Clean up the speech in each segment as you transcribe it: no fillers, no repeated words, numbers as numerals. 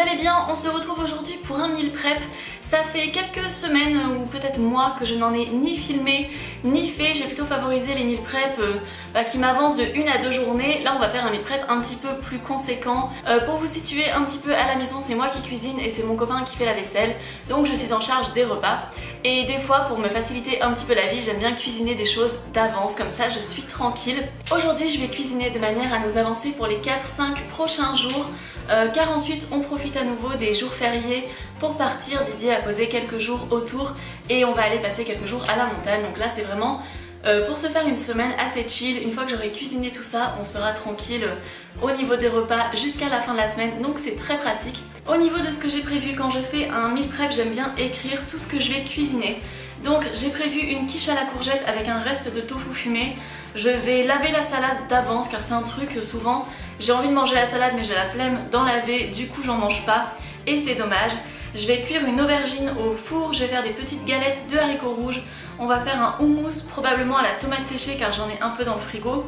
allez bien, on se retrouve aujourd'hui pour un meal prep. Ça fait quelques semaines ou peut-être mois que je n'en ai ni filmé ni fait. J'ai plutôt favorisé les meal prep qui m'avancent de 1 à 2 journées. Là on va faire un meal prep un petit peu plus conséquent. Pour vous situer un petit peu à la maison, c'est moi qui cuisine et c'est mon copain qui fait la vaisselle. Donc je suis en charge des repas. Et des fois pour me faciliter un petit peu la vie, j'aime bien cuisiner des choses d'avance, comme ça je suis tranquille. Aujourd'hui je vais cuisiner de manière à nous avancer pour les 4-5 prochains jours. Car ensuite on profite à nouveau des jours fériés pour partir. Didier a posé quelques jours autour et on va aller passer quelques jours à la montagne. Donc là c'est vraiment pour se faire une semaine assez chill. Une fois que j'aurai cuisiné tout ça, on sera tranquille au niveau des repas jusqu'à la fin de la semaine, donc c'est très pratique. Au niveau de ce que j'ai prévu quand je fais un meal prep, j'aime bien écrire tout ce que je vais cuisiner. Donc j'ai prévu une quiche à la courgette avec un reste de tofu fumé. Je vais laver la salade d'avance car c'est un truc souvent j'ai envie de manger la salade mais j'ai la flemme d'en laver, du coup j'en mange pas et c'est dommage. Je vais cuire une aubergine au four, je vais faire des petites galettes de haricots rouges. On va faire un houmous probablement à la tomate séchée car j'en ai un peu dans le frigo.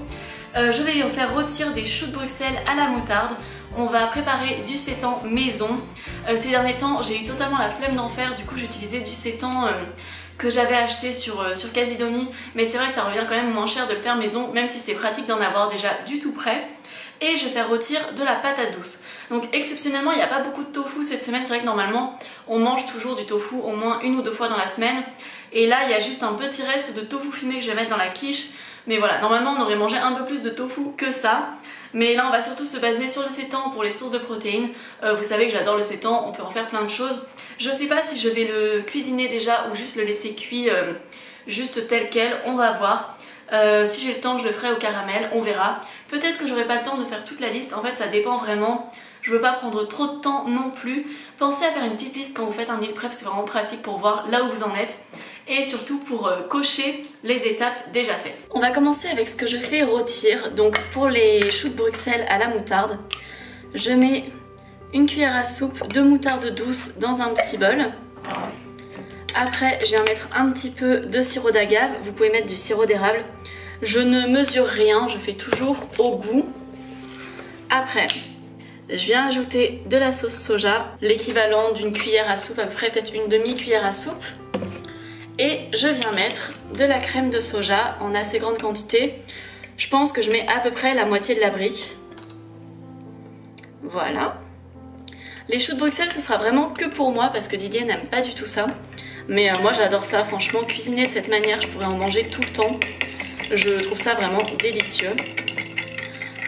Je vais faire rôtir des choux de Bruxelles à la moutarde. On va préparer du sétan maison. Ces derniers temps j'ai eu totalement la flemme d'en faire, du coup j'ai utilisé du sétan que j'avais acheté sur Casidomi, mais c'est vrai que ça revient quand même moins cher de le faire maison, même si c'est pratique d'en avoir déjà du tout prêt. Et je vais faire rôtir de la patate douce. Donc exceptionnellement il n'y a pas beaucoup de tofu cette semaine, c'est vrai que normalement on mange toujours du tofu au moins 1 ou 2 fois dans la semaine. Et là il y a juste un petit reste de tofu fumé que je vais mettre dans la quiche. Mais voilà, normalement on aurait mangé un peu plus de tofu que ça. Mais là on va surtout se baser sur le sétan pour les sources de protéines. Vous savez que j'adore le sétan, on peut en faire plein de choses. Je sais pas si je vais le cuisiner déjà ou juste le laisser cuit juste tel quel, on va voir. Si j'ai le temps je le ferai au caramel, on verra. Peut-être que j'aurai pas le temps de faire toute la liste, en fait ça dépend vraiment. Je veux pas prendre trop de temps non plus. Pensez à faire une petite liste quand vous faites un meal prep, c'est vraiment pratique pour voir là où vous en êtes. Et surtout pour cocher les étapes déjà faites. On va commencer avec ce que je fais rôtir. Donc pour les choux de Bruxelles à la moutarde, je mets une cuillère à soupe de moutarde douce dans un petit bol. Après je viens mettre un petit peu de sirop d'agave, vous pouvez mettre du sirop d'érable. Je ne mesure rien, je fais toujours au goût. Après, je viens ajouter de la sauce soja, l'équivalent d'une cuillère à soupe, à peu près peut-être une demi-cuillère à soupe. Et je viens mettre de la crème de soja en assez grande quantité. Je pense que je mets à peu près la moitié de la brique. Voilà. Les choux de Bruxelles, ce sera vraiment que pour moi parce que Didier n'aime pas du tout ça. Mais moi j'adore ça, franchement, cuisiner de cette manière, je pourrais en manger tout le temps. Je trouve ça vraiment délicieux.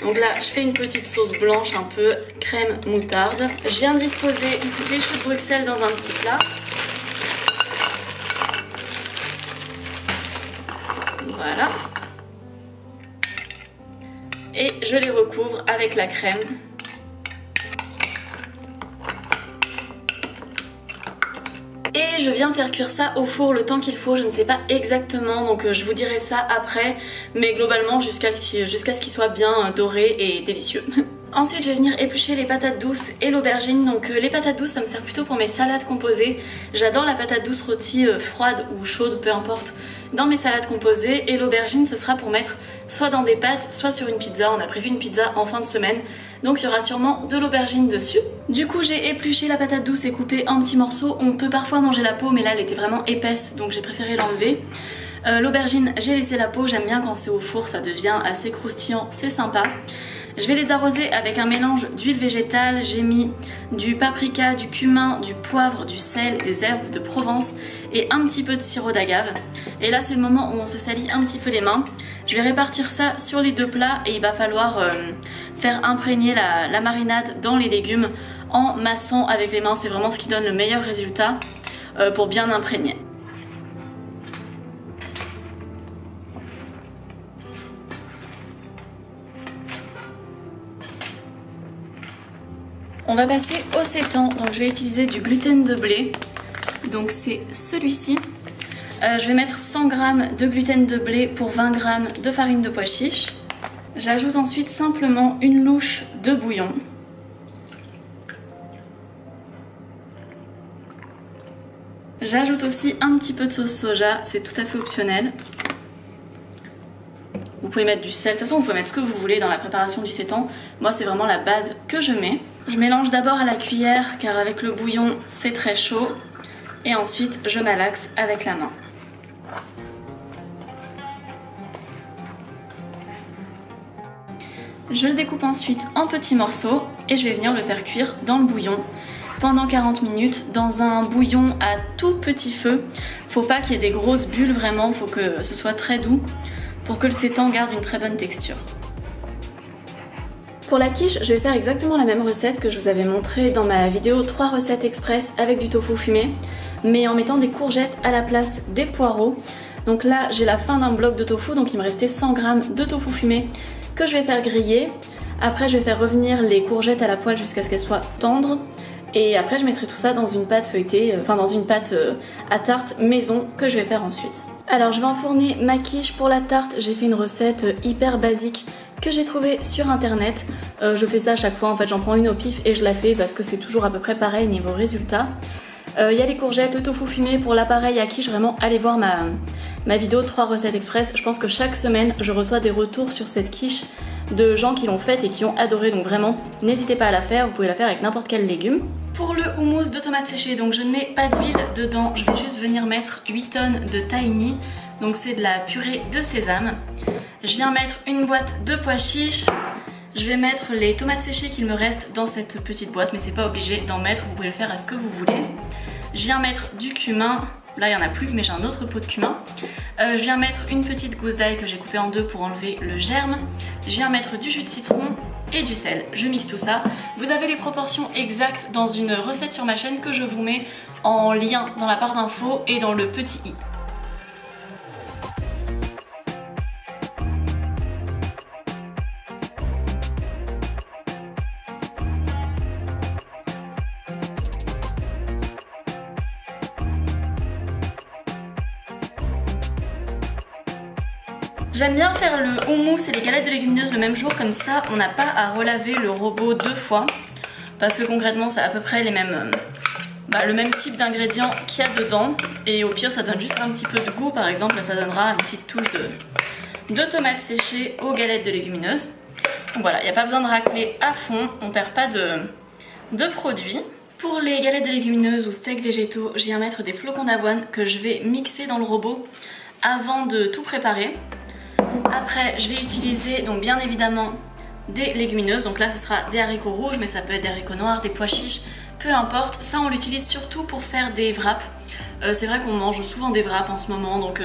Donc là, je fais une petite sauce blanche, un peu crème moutarde. Je viens de disposer des choux de Bruxelles dans un petit plat. Voilà. Et je les recouvre avec la crème. Et je viens faire cuire ça au four le temps qu'il faut, je ne sais pas exactement, donc je vous dirai ça après, mais globalement jusqu'à ce qu'il soit bien doré et délicieux. Ensuite je vais venir éplucher les patates douces et l'aubergine. Donc les patates douces ça me sert plutôt pour mes salades composées. J'adore la patate douce rôtie froide ou chaude, peu importe, dans mes salades composées. Et l'aubergine ce sera pour mettre soit dans des pâtes, soit sur une pizza. On a prévu une pizza en fin de semaine, donc il y aura sûrement de l'aubergine dessus. Du coup j'ai épluché la patate douce et coupé en petits morceaux. On peut parfois manger la peau mais là elle était vraiment épaisse donc j'ai préféré l'enlever. L'aubergine j'ai laissé la peau, j'aime bien quand c'est au four, ça devient assez croustillant, c'est sympa. Je vais les arroser avec un mélange d'huile végétale. J'ai mis du paprika, du cumin, du poivre, du sel, des herbes de Provence et un petit peu de sirop d'agave. Et là c'est le moment où on se salit un petit peu les mains. Je vais répartir ça sur les 2 plats et il va falloir faire imprégner la marinade dans les légumes en massant avec les mains. C'est vraiment ce qui donne le meilleur résultat pour bien imprégner. On va passer au sétan, donc je vais utiliser du gluten de blé, donc c'est celui-ci. Je vais mettre 100 g de gluten de blé pour 20 g de farine de pois chiche. J'ajoute ensuite simplement une louche de bouillon. J'ajoute aussi un petit peu de sauce soja, c'est tout à fait optionnel. Vous pouvez mettre du sel, de toute façon vous pouvez mettre ce que vous voulez dans la préparation du sétan. Moi c'est vraiment la base que je mets. Je mélange d'abord à la cuillère car avec le bouillon c'est très chaud et ensuite je malaxe avec la main. Je le découpe ensuite en petits morceaux et je vais venir le faire cuire dans le bouillon pendant 40 minutes dans un bouillon à tout petit feu. Faut pas qu'il y ait des grosses bulles vraiment, faut que ce soit très doux pour que le sétan garde une très bonne texture. Pour la quiche, je vais faire exactement la même recette que je vous avais montré dans ma vidéo 3 recettes express avec du tofu fumé, mais en mettant des courgettes à la place des poireaux. Donc là, j'ai la fin d'un bloc de tofu, donc il me restait 100 g de tofu fumé que je vais faire griller. Après, je vais faire revenir les courgettes à la poêle jusqu'à ce qu'elles soient tendres. Et après, je mettrai tout ça dans une pâte feuilletée, enfin dans une pâte à tarte maison que je vais faire ensuite. Alors, je vais enfourner ma quiche. Pour la tarte, j'ai fait une recette hyper basique que j'ai trouvée sur internet. Je fais ça à chaque fois, en fait j'en prends une au pif et je la fais parce que c'est toujours à peu près pareil niveau résultat. Il y a les courgettes, le tofu fumé. Pour l'appareil à quiche, vraiment allez voir ma vidéo 3 recettes express. Je pense que chaque semaine je reçois des retours sur cette quiche de gens qui l'ont faite et qui ont adoré, donc vraiment n'hésitez pas à la faire, vous pouvez la faire avec n'importe quel légume. Pour le houmous de tomates séchées, donc je ne mets pas d'huile dedans, je vais juste venir mettre 8 tonnes de tahini, donc c'est de la purée de sésame. Je viens mettre une boîte de pois chiches, je vais mettre les tomates séchées qu'il me reste dans cette petite boîte, mais c'est pas obligé d'en mettre, vous pouvez le faire à ce que vous voulez. Je viens mettre du cumin, là il n'y en a plus mais j'ai un autre pot de cumin. Je viens mettre une petite gousse d'ail que j'ai coupée en deux pour enlever le germe. Je viens mettre du jus de citron et du sel. Je mixe tout ça. Vous avez les proportions exactes dans une recette sur ma chaîne que je vous mets en lien dans la barre d'infos et dans le petit i. J'aime bien faire le houmous et les galettes de légumineuses le même jour, comme ça on n'a pas à relaver le robot 2 fois. Parce que concrètement c'est à peu près les mêmes, le même type d'ingrédients qu'il y a dedans. Et au pire ça donne juste un petit peu de goût, par exemple ça donnera une petite touche de tomates séchées aux galettes de légumineuses. Donc voilà, il n'y a pas besoin de racler à fond, on perd pas de produits. Pour les galettes de légumineuses ou steaks végétaux, je viens mettre des flocons d'avoine que je vais mixer dans le robot avant de tout préparer. Après je vais utiliser donc bien évidemment des légumineuses, donc là ce sera des haricots rouges mais ça peut être des haricots noirs, des pois chiches, peu importe. Ça on l'utilise surtout pour faire des wraps. C'est vrai qu'on mange souvent des wraps en ce moment, donc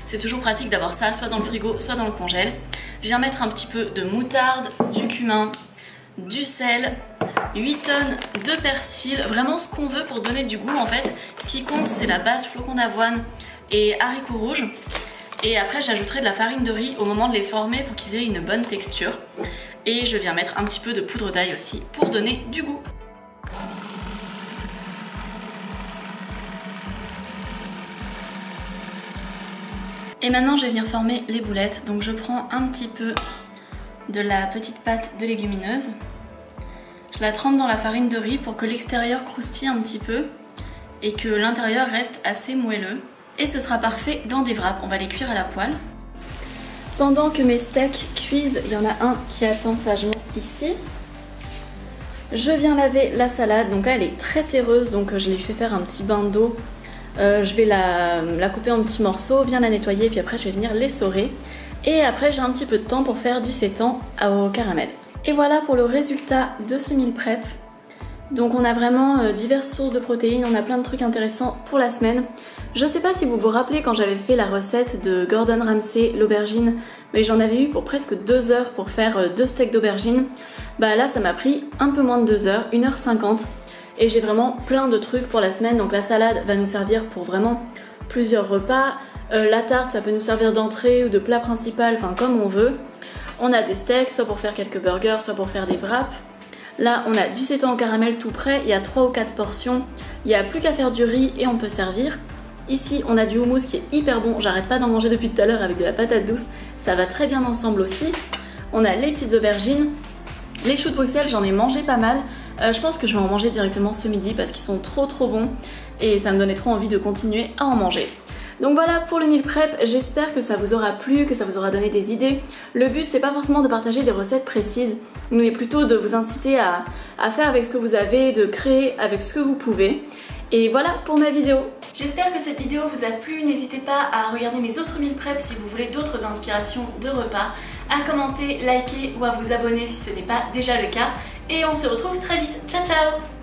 c'est toujours pratique d'avoir ça soit dans le frigo soit dans le congèle. Je viens mettre un petit peu de moutarde, du cumin, du sel, 8 tonnes de persil, vraiment ce qu'on veut pour donner du goût en fait. Ce qui compte c'est la base flocons d'avoine et haricots rouges. Et après j'ajouterai de la farine de riz au moment de les former pour qu'ils aient une bonne texture. Et je viens mettre un petit peu de poudre d'ail aussi pour donner du goût. Et maintenant je vais venir former les boulettes. Donc je prends un petit peu de la petite pâte de légumineuse. Je la trempe dans la farine de riz pour que l'extérieur croustille un petit peu et que l'intérieur reste assez moelleux. Et ce sera parfait dans des wraps, on va les cuire à la poêle. Pendant que mes steaks cuisent, il y en a un qui attend sagement ici. Je viens laver la salade, donc là elle est très terreuse, donc je l'ai fait faire un petit bain d'eau. Je vais la couper en petits morceaux, bien la nettoyer, puis après je vais venir l'essorer. Et après j'ai un petit peu de temps pour faire du sétan au caramel. Et voilà pour le résultat de ce meal prep. Donc on a vraiment diverses sources de protéines, on a plein de trucs intéressants pour la semaine. Je sais pas si vous vous rappelez quand j'avais fait la recette de Gordon Ramsay, l'aubergine, mais j'en avais eu pour presque 2 heures pour faire 2 steaks d'aubergine. Bah là ça m'a pris un peu moins de 2 heures, 1h50. Et j'ai vraiment plein de trucs pour la semaine, donc la salade va nous servir pour vraiment plusieurs repas. La tarte ça peut nous servir d'entrée ou de plat principal, enfin comme on veut. On a des steaks, soit pour faire quelques burgers, soit pour faire des wraps. Là on a du sétan au caramel tout prêt, il y a 3 ou 4 portions, il n'y a plus qu'à faire du riz et on peut servir. Ici on a du houmous qui est hyper bon, j'arrête pas d'en manger depuis tout à l'heure avec de la patate douce, ça va très bien ensemble aussi. On a les petites aubergines, les choux de Bruxelles j'en ai mangé pas mal, je pense que je vais en manger directement ce midi parce qu'ils sont trop bons et ça me donnait trop envie de continuer à en manger. Donc voilà pour le meal prep, j'espère que ça vous aura plu, que ça vous aura donné des idées. Le but c'est pas forcément de partager des recettes précises, mais plutôt de vous inciter à faire avec ce que vous avez, de créer avec ce que vous pouvez. Et voilà pour ma vidéo. J'espère que cette vidéo vous a plu, n'hésitez pas à regarder mes autres meal prep si vous voulez d'autres inspirations de repas, à commenter, liker ou à vous abonner si ce n'est pas déjà le cas. Et on se retrouve très vite, ciao ciao!